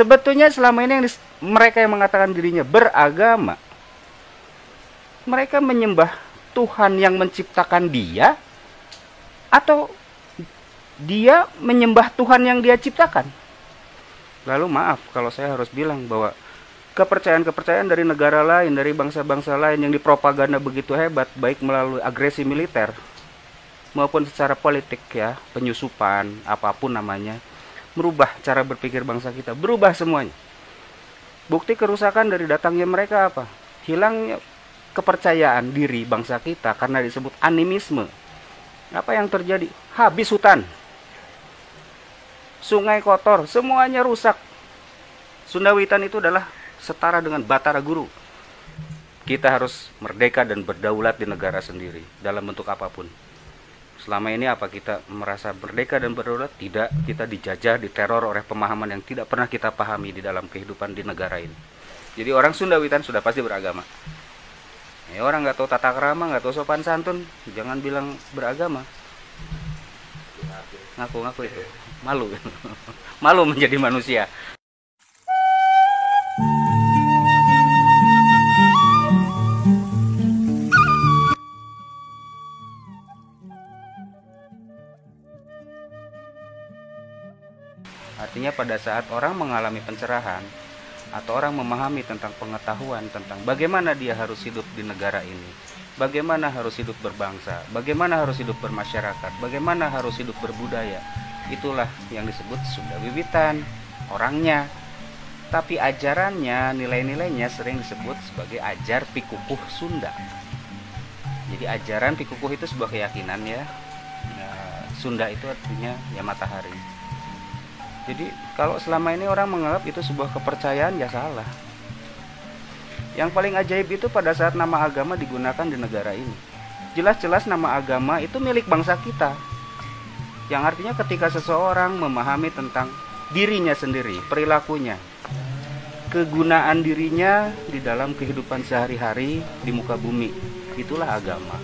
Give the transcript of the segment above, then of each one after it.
Sebetulnya selama ini mereka yang mengatakan dirinya beragama, mereka menyembah Tuhan yang menciptakan dia, atau dia menyembah Tuhan yang dia ciptakan. Lalu maaf kalau saya harus bilang bahwa kepercayaan-kepercayaan dari negara lain, dari bangsa-bangsa lain yang dipropaganda begitu hebat, baik melalui agresi militer maupun secara politik ya, penyusupan, apapun namanya, merubah cara berpikir bangsa kita, berubah semuanya. Bukti kerusakan dari datangnya mereka apa? Hilangnya kepercayaan diri bangsa kita karena disebut animisme. Apa yang terjadi? Habis hutan, sungai kotor, semuanya rusak. Sunda Witan itu adalah setara dengan Batara Guru. Kita harus merdeka dan berdaulat di negara sendiri dalam bentuk apapun. Selama ini apa kita merasa merdeka dan berdaulat? Tidak, kita dijajah, diteror oleh pemahaman yang tidak pernah kita pahami di dalam kehidupan di negara ini. Jadi orang Sunda Witan sudah pasti beragama. Ya, orang nggak tahu tata krama, nggak tahu sopan santun, jangan bilang beragama. Ngaku-ngaku itu malu, malu menjadi manusia. Artinya pada saat orang mengalami pencerahan atau orang memahami tentang pengetahuan tentang bagaimana dia harus hidup di negara ini, bagaimana harus hidup berbangsa, bagaimana harus hidup bermasyarakat, bagaimana harus hidup berbudaya, itulah yang disebut Sunda Wiwitan, orangnya. Tapi ajarannya, nilai-nilainya sering disebut sebagai ajar pikukuh Sunda. Jadi ajaran pikukuh itu sebuah keyakinan ya. Sunda itu artinya ya matahari. Jadi kalau selama ini orang menganggap itu sebuah kepercayaan, ya salah. Yang paling ajaib itu pada saat nama agama digunakan di negara ini. Jelas-jelas nama agama itu milik bangsa kita. Yang artinya ketika seseorang memahami tentang dirinya sendiri, perilakunya, kegunaan dirinya di dalam kehidupan sehari-hari di muka bumi, itulah agama.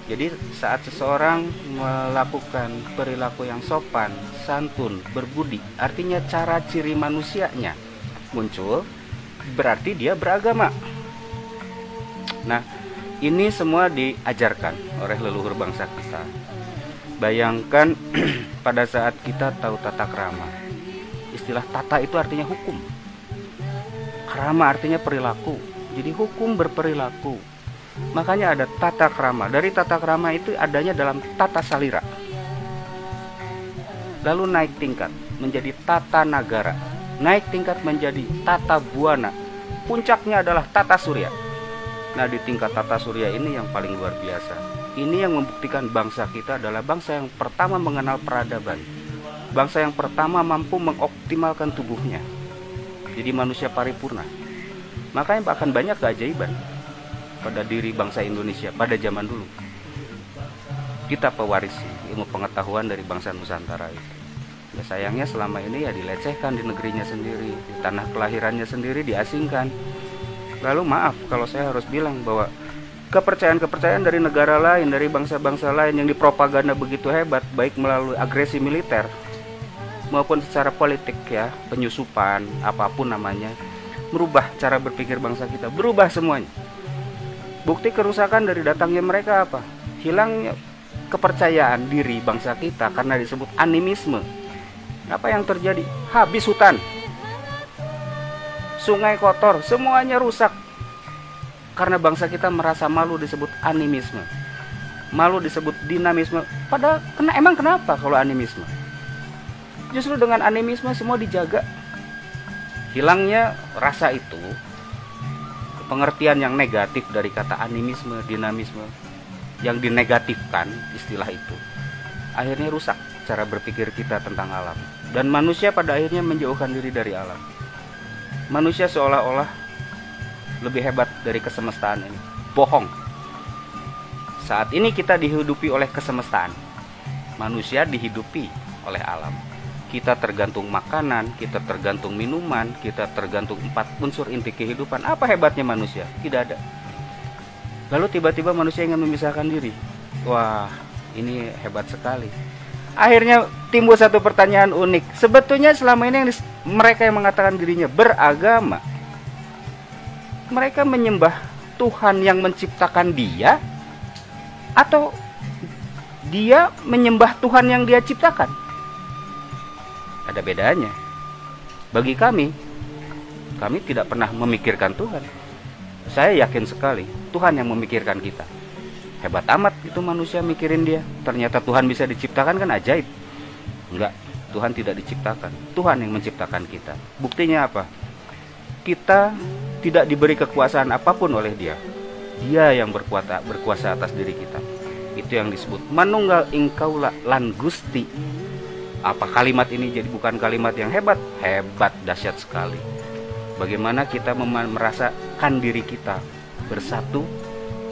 Jadi saat seseorang melakukan perilaku yang sopan, santun, berbudi, artinya cara ciri manusianya muncul, berarti dia beragama. Nah, ini semua diajarkan oleh leluhur bangsa kita. Bayangkan pada saat kita tahu tata krama. Istilah tata itu artinya hukum. Krama artinya perilaku. Jadi hukum berperilaku. Makanya ada tata krama. Dari tata krama itu adanya dalam tata salira. Lalu naik tingkat menjadi tata nagara. Naik tingkat menjadi tata buana. Puncaknya adalah tata surya. Nah, di tingkat tata surya ini yang paling luar biasa. Ini yang membuktikan bangsa kita adalah bangsa yang pertama mengenal peradaban. Bangsa yang pertama mampu mengoptimalkan tubuhnya. Jadi manusia paripurna. Makanya bahkan banyak keajaiban pada diri bangsa Indonesia pada zaman dulu. Kita pewarisi ilmu pengetahuan dari bangsa Nusantara itu. Ya sayangnya selama ini ya dilecehkan di negerinya sendiri, di tanah kelahirannya sendiri diasingkan. Lalu maaf kalau saya harus bilang bahwa kepercayaan-kepercayaan dari negara lain, dari bangsa-bangsa lain yang dipropaganda begitu hebat, baik melalui agresi militer maupun secara politik ya, penyusupan, apapun namanya, merubah cara berpikir bangsa kita, berubah semuanya. Bukti kerusakan dari datangnya mereka apa? Hilangnya kepercayaan diri bangsa kita karena disebut animisme. Apa yang terjadi? Habis hutan, sungai kotor, semuanya rusak. Karena bangsa kita merasa malu disebut animisme, malu disebut dinamisme. Padahal emang kenapa kalau animisme? Justru dengan animisme semua dijaga. Hilangnya rasa itu, pengertian yang negatif dari kata animisme, dinamisme, yang dinegatifkan istilah itu, akhirnya rusak cara berpikir kita tentang alam. Dan manusia pada akhirnya menjauhkan diri dari alam. Manusia seolah-olah lebih hebat dari kesemestaan ini. Bohong. Saat ini kita dihidupi oleh kesemestaan. Manusia dihidupi oleh alam. Kita tergantung makanan, kita tergantung minuman, kita tergantung 4 unsur inti kehidupan. Apa hebatnya manusia? Tidak ada. Lalu tiba-tiba manusia ingin memisahkan diri. Wah, ini hebat sekali. Akhirnya timbul satu pertanyaan unik. Sebetulnya selama ini mereka yang mengatakan dirinya beragama, mereka menyembah Tuhan yang menciptakan dia, atau dia menyembah Tuhan yang dia ciptakan? Ada bedanya. Bagi kami tidak pernah memikirkan Tuhan. Saya yakin sekali Tuhan yang memikirkan kita. Hebat amat itu manusia mikirin dia. Ternyata Tuhan bisa diciptakan, kan ajaib. Enggak, Tuhan tidak diciptakan. Tuhan yang menciptakan kita. Buktinya apa? Kita tidak diberi kekuasaan apapun oleh dia. Dia yang berkuasa atas diri kita. Itu yang disebut manunggal ingkaula lan Gusti. Apa kalimat ini jadi bukan kalimat yang hebat? Hebat, dahsyat sekali. Bagaimana kita merasakan diri kita bersatu,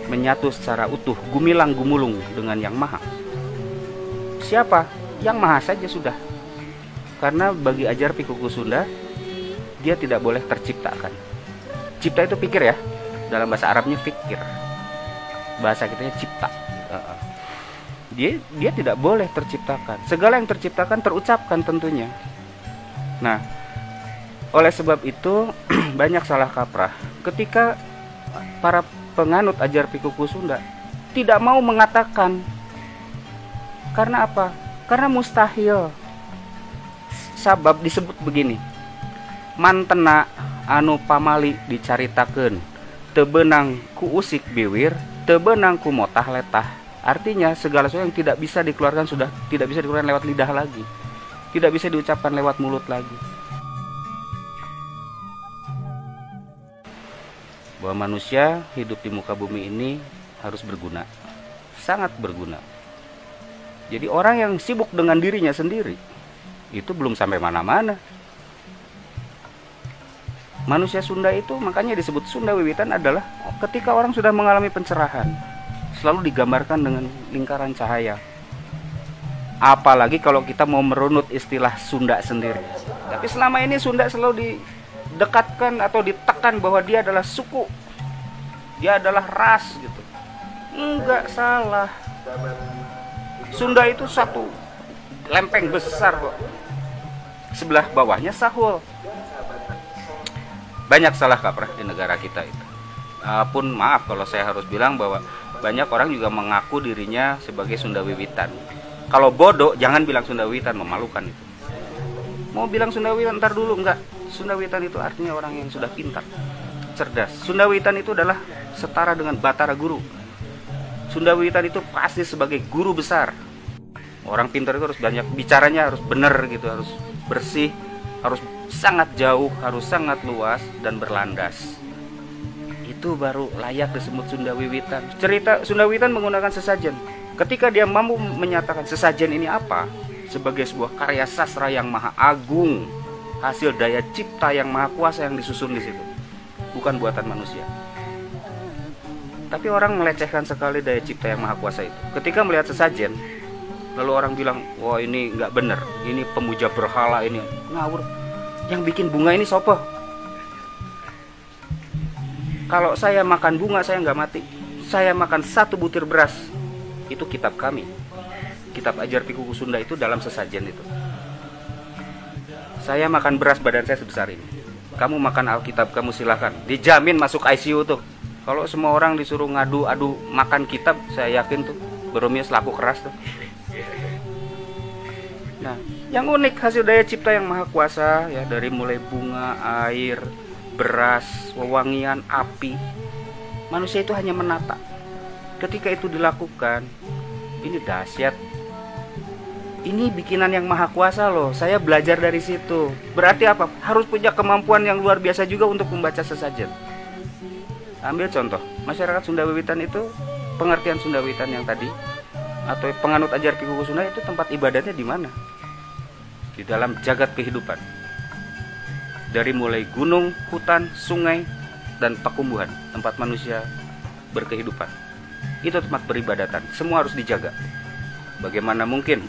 menyatu secara utuh, gumilang gumulung dengan Yang Maha. Siapa? Yang Maha saja sudah. Karena bagi ajar Pikuku Sunda, dia tidak boleh terciptakan. Cipta itu pikir ya. Dalam bahasa Arabnya fikir. Bahasa kitanya cipta. Dia tidak boleh terciptakan. Segala yang terciptakan terucapkan tentunya. Nah, oleh sebab itu banyak salah kaprah ketika para penganut ajar Pikuku Sunda tidak mau mengatakan. Karena apa? Karena mustahil. Sabab disebut begini. Mantena anu pamali dicaritakeun, teu beunang ku usik biwir, teu beunang ku motah letah. Artinya segala sesuatu yang tidak bisa dikeluarkan sudah tidak bisa dikeluarkan lewat lidah lagi. Tidak bisa diucapkan lewat mulut lagi. Bahwa manusia hidup di muka bumi ini harus berguna. Sangat berguna. Jadi orang yang sibuk dengan dirinya sendiri itu belum sampai mana-mana. Manusia Sunda itu makanya disebut Sunda Wiwitan adalah ketika orang sudah mengalami pencerahan. Selalu digambarkan dengan lingkaran cahaya. Apalagi kalau kita mau merunut istilah Sunda sendiri. Tapi selama ini Sunda selalu didekatkan atau ditekan bahwa dia adalah suku. Dia adalah ras gitu. Enggak salah. Sunda itu satu lempeng besar kok. Sebelah bawahnya Sahul. Banyak salah kaprah di negara kita itu. Pun maaf kalau saya harus bilang bahwa banyak orang juga mengaku dirinya sebagai Sunda Wiwitan. Kalau bodoh jangan bilang Sunda Wiwitan, memalukan itu. Mau bilang Sunda Wiwitan ntar dulu, enggak. Sunda Wiwitan itu artinya orang yang sudah pintar, cerdas. Sunda Wiwitan itu adalah setara dengan Batara Guru. Sunda Wiwitan itu pasti sebagai guru besar. Orang pintar itu harus banyak bicaranya, harus benar gitu, harus bersih, harus sangat jauh, harus sangat luas dan berlandas. Itu baru layak disebut Sunda Wiwitan. Cerita Sunda Wiwitan menggunakan sesajen. Ketika dia mampu menyatakan sesajen ini apa, sebagai sebuah karya sastra yang maha agung, hasil daya cipta yang maha kuasa yang disusun di situ, bukan buatan manusia. Tapi orang melecehkan sekali daya cipta yang maha kuasa itu. Ketika melihat sesajen, lalu orang bilang, wah ini nggak bener, ini pemuja berhala, ini ngawur. Yang bikin bunga ini sopo? Kalau saya makan bunga saya nggak mati. Saya makan satu butir beras, itu kitab kami. Kitab ajar Pikuku Sunda itu dalam sesajen itu. Saya makan beras badan saya sebesar ini. Kamu makan Alkitab kamu silakan. Dijamin masuk ICU tuh. Kalau semua orang disuruh ngadu-adu makan kitab, saya yakin tuh Borromeus laku keras tuh. Nah, yang unik hasil daya cipta yang maha kuasa ya, dari mulai bunga, air, beras, wewangian, api. Manusia itu hanya menata. Ketika itu dilakukan, ini dahsyat. Ini bikinan yang maha kuasa loh. Saya belajar dari situ. Berarti apa? Harus punya kemampuan yang luar biasa juga untuk membaca sesajen. Ambil contoh, masyarakat Sunda Wiwitan itu, pengertian Sunda Wiwitan yang tadi, atau penganut ajar Pikuku Sunda itu tempat ibadahnya di mana? Di dalam jagat kehidupan. Dari mulai gunung, hutan, sungai, dan pakumbuhan, tempat manusia berkehidupan. Itu tempat peribadatan, semua harus dijaga. Bagaimana mungkin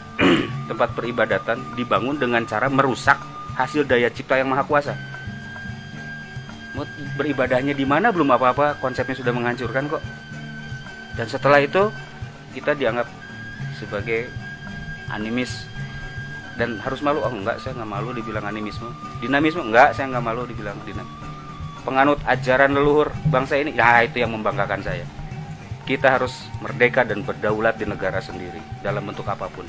tempat peribadatan dibangun dengan cara merusak hasil daya cipta yang maha kuasa? Mau beribadahnya di mana belum apa-apa, konsepnya sudah menghancurkan kok. Dan setelah itu kita dianggap sebagai animis dan harus malu. Oh enggak, saya nggak malu dibilang animisme. Dinamisme enggak, saya nggak malu dibilang dinamis. Penganut ajaran leluhur bangsa ini, nah itu yang membanggakan saya. Kita harus merdeka dan berdaulat di negara sendiri dalam bentuk apapun.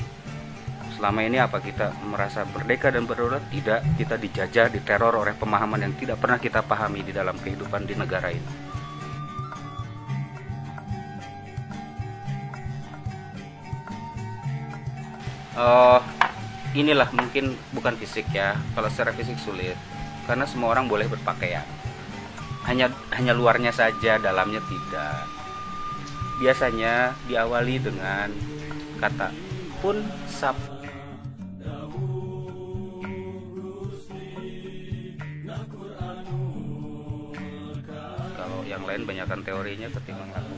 Selama ini apa kita merasa merdeka dan berdaulat? Tidak, kita dijajah, diteror oleh pemahaman yang tidak pernah kita pahami di dalam kehidupan di negara ini. Inilah mungkin bukan fisik ya. Kalau secara fisik sulit, karena semua orang boleh berpakaian. Hanya luarnya saja, dalamnya tidak. Biasanya diawali dengan kata pun sab. Kalau yang lain banyakkan teorinya ketimbang aku.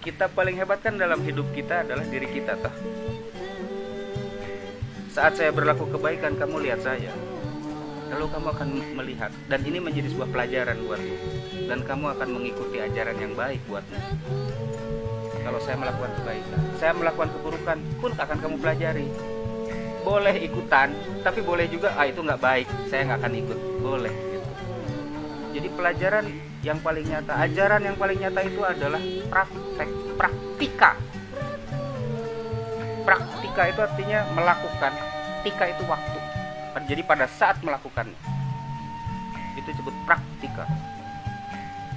Kita paling hebat kan dalam hidup kita adalah diri kita toh. Saat saya berlaku kebaikan, kamu lihat saya. Lalu kamu akan melihat, dan ini menjadi sebuah pelajaran buatmu, dan kamu akan mengikuti ajaran yang baik buatmu. Kalau saya melakukan kebaikan, saya melakukan keburukan pun akan kamu pelajari. Boleh ikutan, tapi boleh juga itu nggak baik, saya nggak akan ikut, boleh gitu. Jadi pelajaran yang paling nyata, ajaran yang paling nyata itu adalah praktika. Praktika itu artinya melakukan, tika itu waktu. Jadi pada saat melakukan, itu disebut praktika.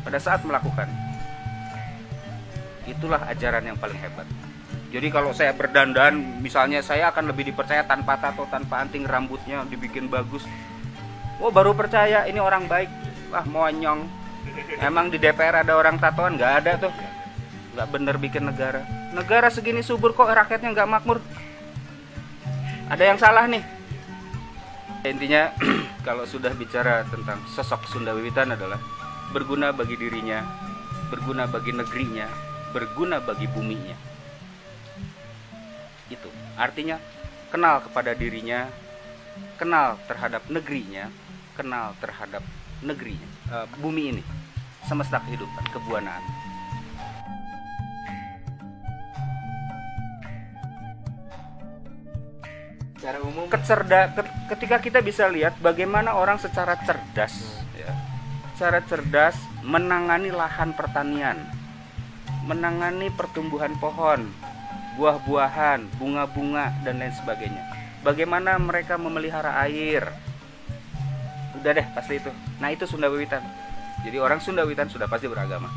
Pada saat melakukan, itulah ajaran yang paling hebat. Jadi kalau saya berdandan, misalnya saya akan lebih dipercaya tanpa tato, tanpa anting, rambutnya dibikin bagus. Oh baru percaya ini orang baik. Wah monyong. Emang di DPR ada orang tatoan? Nggak ada tuh. Nggak bener bikin negara. Negara segini subur kok rakyatnya nggak makmur. Ada yang salah nih. Intinya kalau sudah bicara tentang sosok Sunda Wiwitan adalah berguna bagi dirinya, berguna bagi negerinya, berguna bagi buminya. Itu artinya kenal kepada dirinya, kenal terhadap negerinya, kenal terhadap negerinya, bumi ini, semesta kehidupan, kebuanaan. Secara umum ketika kita bisa lihat bagaimana orang secara cerdas ya, secara cerdas menangani lahan pertanian, menangani pertumbuhan pohon, buah-buahan, bunga-bunga dan lain sebagainya. Bagaimana mereka memelihara air. Udah deh pasti itu. Nah itu Sunda Wiwitan. Jadi orang Sunda Wiwitan sudah pasti beragama.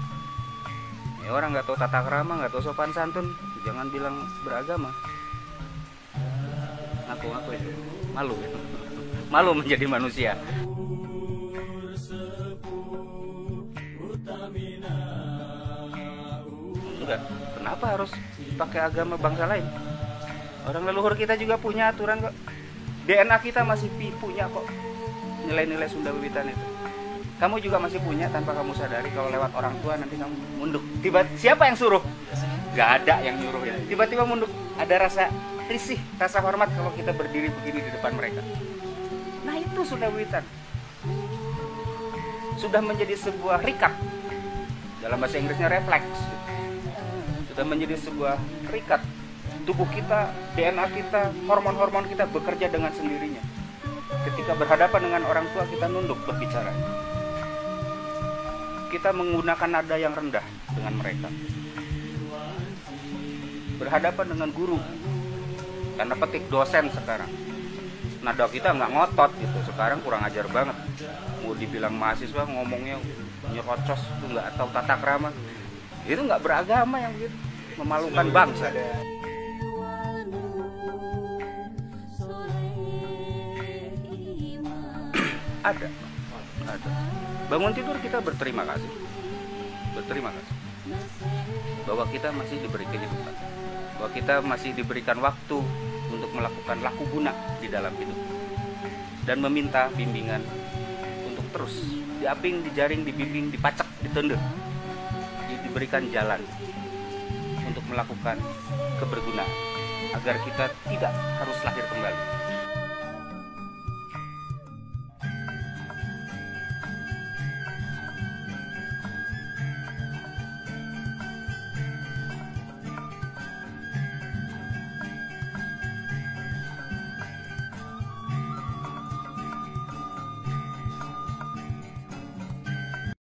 Ya, orang nggak tahu tata krama, nggak tahu sopan santun, jangan bilang beragama. Ngaku itu malu ya. Malu menjadi manusia. Enggak, kenapa harus pakai agama bangsa lain? Orang leluhur kita juga punya aturan kok. DNA kita masih punya kok nilai-nilai Sunda Wiwitan itu. Kamu juga masih punya tanpa kamu sadari. Kalau lewat orang tua nanti kamu munduk. Siapa yang suruh? Gak ada yang nyuruh ya. Tiba-tiba munduk. Ada rasa risih, rasa hormat kalau kita berdiri begini di depan mereka. Nah itu Sunda Wiwitan. Sudah menjadi sebuah rikat. Dalam bahasa Inggrisnya refleks. Sudah menjadi sebuah rikat. Tubuh kita, DNA kita, hormon-hormon kita bekerja dengan sendirinya. Ketika berhadapan dengan orang tua kita nunduk berbicara. Kita menggunakan nada yang rendah dengan mereka. Berhadapan dengan guru, tanda petik dosen sekarang. Nada kita nggak ngotot gitu. Sekarang kurang ajar banget. Mau dibilang mahasiswa ngomongnya nyerocos, nggak tahu tata krama. Itu nggak beragama yang gitu. Memalukan bangsa. Ada. Bangun tidur kita berterima kasih. Berterima kasih bahwa kita masih diberi kehidupan, bahwa kita masih diberikan waktu untuk melakukan laku guna di dalam hidup, dan meminta bimbingan untuk terus diaping, dijaring, dibimbing, dipacak, ditendek, diberikan jalan untuk melakukan kebergunaan agar kita tidak harus lahir kembali.